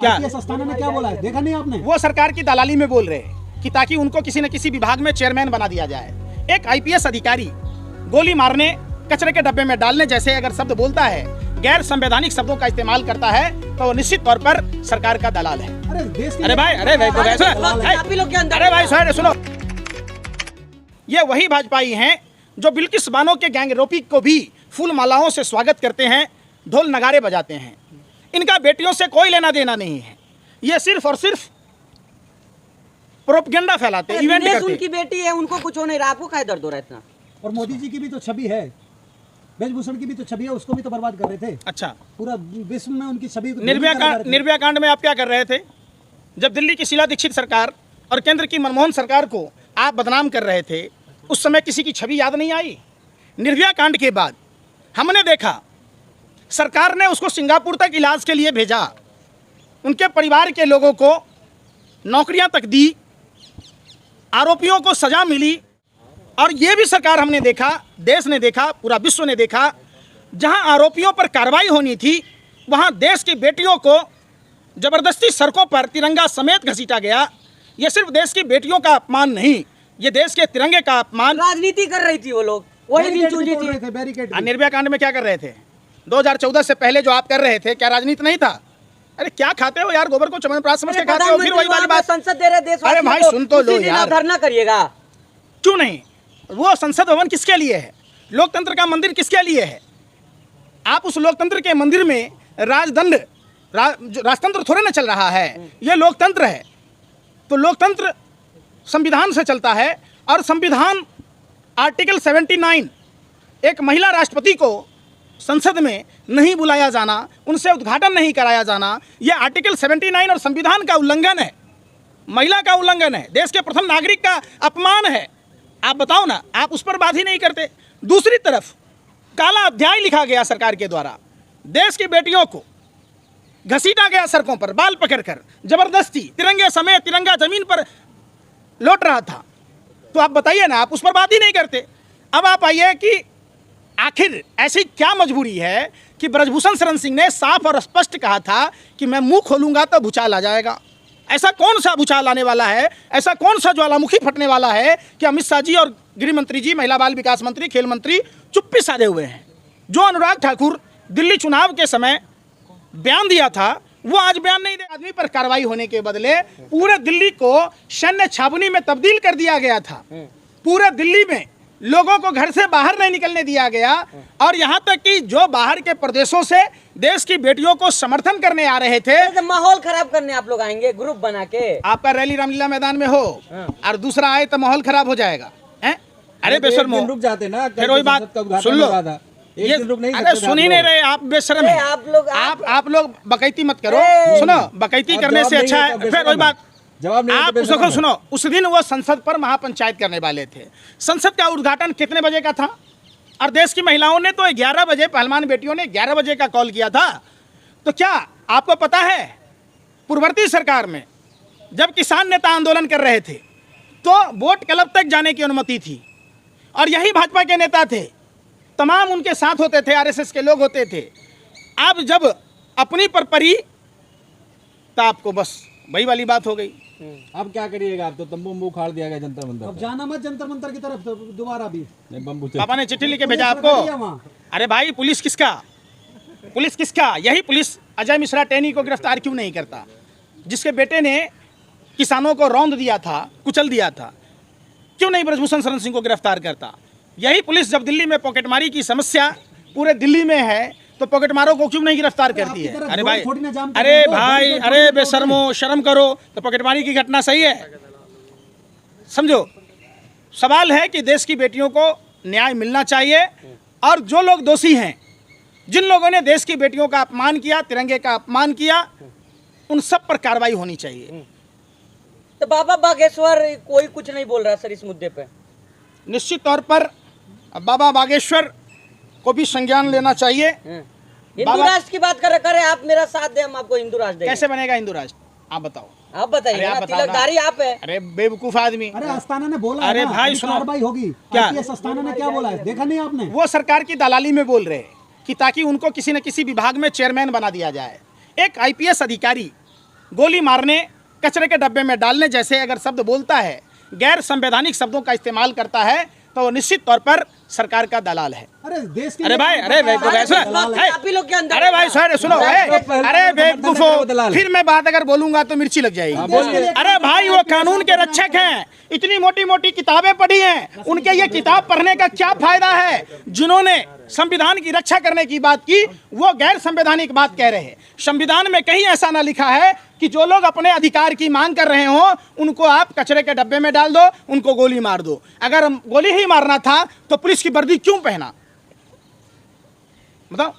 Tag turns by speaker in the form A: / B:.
A: क्या
B: अस्थाना ने क्या बोला है, देखा नहीं आपने?
A: वो सरकार की दलाली में बोल रहे हैं कि ताकि उनको किसी न किसी विभाग में चेयरमैन बना दिया जाए। एक आईपीएस अधिकारी गोली मारने, कचरे के डब्बे में डालने जैसे अगर शब्द बोलता है, गैर संवैधानिक शब्दों का इस्तेमाल करता है, तो वो निश्चित तौर पर सरकार का दलाल है। अरे भाई सुनो, ये वही भाजपाई हैं जो बिल्किस बानो के गैंगरेपी को भी फूल मालाओं से स्वागत करते हैं, ढोल नगारे बजाते हैं। इनका बेटियों से कोई लेना देना नहीं है, ये सिर्फ और सिर्फ प्रोपगेंडा फैलाते हैं, इवेंट करते हैं।
C: उनकी बेटी है, उनको कुछ हो नहीं रहा, आपको क्या दर्द हो रहा है इतना?
B: और मोदी जी की भी तो छवि है, ब्रजभूषण की भी तो छवि है, उसको भी तो बर्बाद कर रहे थे।
A: अच्छा,
B: पूरा विश्व में उनकी छवि।
A: निर्भया कांड में आप क्या कर रहे थे? जब दिल्ली की शीला दीक्षित सरकार और केंद्र की मनमोहन सरकार को आप बदनाम कर रहे थे, उस समय किसी की छवि याद नहीं आई? निर्भया कांड के बाद हमने देखा सरकार ने उसको सिंगापुर तक इलाज के लिए भेजा, उनके परिवार के लोगों को नौकरियां तक दी, आरोपियों को सजा मिली। और ये भी सरकार हमने देखा, देश ने देखा, पूरा विश्व ने देखा, जहां आरोपियों पर कार्रवाई होनी थी वहां देश की बेटियों को जबरदस्ती सड़कों पर तिरंगा समेत घसीटा गया। ये सिर्फ देश की बेटियों का अपमान नहीं, ये देश के तिरंगे का अपमान।
C: राजनीति कर रही थी वो लोग, वही दिन चुनी थी।
A: निर्भया कांड में क्या कर रहे थे? 2014 से पहले जो आप कर रहे थे, क्या राजनीति नहीं था? अरे क्या खाते हो यार, गोबर को चमनप्राश समझ के खाते हो, फिर वही वाली बात।
C: संसद दे रहे देश।
A: अरे भाई सुन तो लो यार,
C: धरना करिएगा
A: क्यों नहीं? वो संसद भवन किसके लिए है? लोकतंत्र का मंदिर किसके लिए है? आप उस लोकतंत्र के मंदिर में राजतंत्र थोड़े ना चल रहा है, ये लोकतंत्र है। तो लोकतंत्र संविधान से चलता है, और संविधान आर्टिकल 79 एक महिला राष्ट्रपति को संसद में नहीं बुलाया जाना, उनसे उद्घाटन नहीं कराया जाना, यह आर्टिकल 79 और संविधान का उल्लंघन है, महिला का उल्लंघन है, देश के प्रथम नागरिक का अपमान है। आप बताओ ना, आप उस पर बात ही नहीं करते। दूसरी तरफ काला अध्याय लिखा गया सरकार के द्वारा, देश की बेटियों को घसीटा गया सड़कों पर बाल पकड़कर, जबरदस्ती तिरंगे समेत तिरंगा जमीन पर लौट रहा था। तो आप बताइए ना, आप उस पर बात ही नहीं करते। अब आप आइए कि आखिर ऐसी क्या मजबूरी है कि ब्रजभूषण शरण सिंह ने साफ और स्पष्ट कहा था कि मैं मुंह खोलूंगा तो भूचाल आ जाएगा। ऐसा कौन सा भूचाल आने वाला है, ऐसा कौन सा ज्वालामुखी फटने वाला है कि अमित शाह जी और गृह मंत्री जी, महिला बाल विकास मंत्री, खेल मंत्री चुप्पी साधे हुए हैं? जो अनुराग ठाकुर दिल्ली चुनाव के समय बयान दिया था, वो आज बयान नहीं दे। आदमी पर कार्रवाई होने के बदले पूरे दिल्ली को सैन्य छावनी में तब्दील कर दिया गया था। पूरे दिल्ली में लोगों को घर से बाहर नहीं निकलने दिया गया, और यहाँ तक कि जो बाहर के प्रदेशों से देश की बेटियों को समर्थन करने आ रहे थे,
C: तो माहौल खराब करने आप लोग आएंगे ग्रुप बना के।
A: आपका रैली रामलीला मैदान में हो और दूसरा आए तो माहौल खराब हो जाएगा। अरे बेशर्मो,
D: रुक जाते ना,
A: फिर वही बात सुन लो। अरे सुन ही नहीं रहे आप, बेशर्म है आप लोग बकैती मत करो। सुनो, बकैती करने से अच्छा है। फिर वही बात,
D: जवाब नहीं।
A: आप उसको सुनो, उस दिन वो संसद पर महापंचायत करने वाले थे। संसद का उद्घाटन कितने बजे का था? और देश की महिलाओं ने तो 11 बजे, पहलवान बेटियों ने 11 बजे का कॉल किया था। तो क्या आपको पता है, पूर्ववर्ती सरकार में जब किसान नेता आंदोलन कर रहे थे तो बोट क्लब तक जाने की अनुमति थी, और यही भाजपा के नेता थे, तमाम उनके साथ होते थे, आरएसएस के लोग होते थे। अब जब अपनी पर पड़ी तो आपको बस वही वाली बात हो गई।
D: अब क्या करिएगा? आप तो तंबू उखाड़ दिया गया जंतर मंतर।
B: अब जाना मत जंतर मंतर की तरफ दोबारा भी।
A: पापा ने चिट्ठी लिख के भेजा आपको। अरे भाई, पुलिस किसका? यही पुलिस अजय मिश्रा टेनी को गिरफ्तार क्यों नहीं करता, जिसके बेटे ने किसानों को रौंद दिया था, कुचल दिया था? क्यों नहीं ब्रजभूषण शरण सिंह को गिरफ्तार करता? यही पुलिस जब दिल्ली में पॉकेटमारी की समस्या पूरे दिल्ली में है, तो पॉकेटमारों को क्यों नहीं गिरफ्तार करती है? अरे भाई, अरे बेशर्मो, शर्म करो। तो पॉकेटमारी की घटना सही है? समझो, सवाल है कि देश की बेटियों को न्याय मिलना चाहिए, और जो लोग दोषी हैं, जिन लोगों ने देश की बेटियों का अपमान किया, तिरंगे का अपमान किया, उन सब पर कार्रवाई होनी चाहिए।
C: तो बाबा बागेश्वर कोई कुछ नहीं बोल रहा सर इस मुद्दे पे?
A: निश्चित तौर पर बाबा बागेश्वर को भी संज्ञान लेना चाहिए।
C: हिंदू राष्ट्र की बात करे आप मेरा साथ दे, हम आपको हिंदू राष्ट्र देंगे।
A: कैसे बनेगा हिंदू राष्ट्र? आप बताओ।
C: आप बताइए, तिलकधारी आप है।
A: अरे बेवकूफ आदमी।
B: अरे अस्थाना ने बोला,
A: अरे भाई सुनो,
B: कार्रवाई होगी।
A: क्या
B: अस्थाना ने क्या बोला है, देखा नहीं आपने?
A: वो सरकार की दलाली में बोल रहे हैं कि ताकि उनको किसी न किसी विभाग में चेयरमैन बना दिया जाए। एक आईपीएस अधिकारी गोली मारने, कचरे के डब्बे में डालने जैसे अगर शब्द बोलता है, गैर संवैधानिक शब्दों का इस्तेमाल करता है, तो वो निश्चित तौर पर सरकार का दलाल है।
B: अरे देश के
A: अरे भाई, अरे
C: आप ही लोग के अंदर
A: अरे भाई सर सुनो, अरे बेवकूफो,
D: दलाल।
A: फिर मैं बात अगर बोलूंगा तो मिर्ची लग जाएगी। अरे भाई वो कानून के रक्षक हैं, इतनी मोटी मोटी किताबें पढ़ी हैं, उनके ये किताब पढ़ने का क्या फायदा है? जिन्होंने संविधान की रक्षा करने की बात की वो गैर संवैधानिक बात कह रहे हैं। संविधान में कहीं ऐसा ना लिखा है कि जो लोग अपने अधिकार की मांग कर रहे हो उनको आप कचरे के डब्बे में डाल दो, उनको गोली मार दो। अगर गोली ही मारना था तो पुलिस की वर्दी क्यों पहना? बताओ।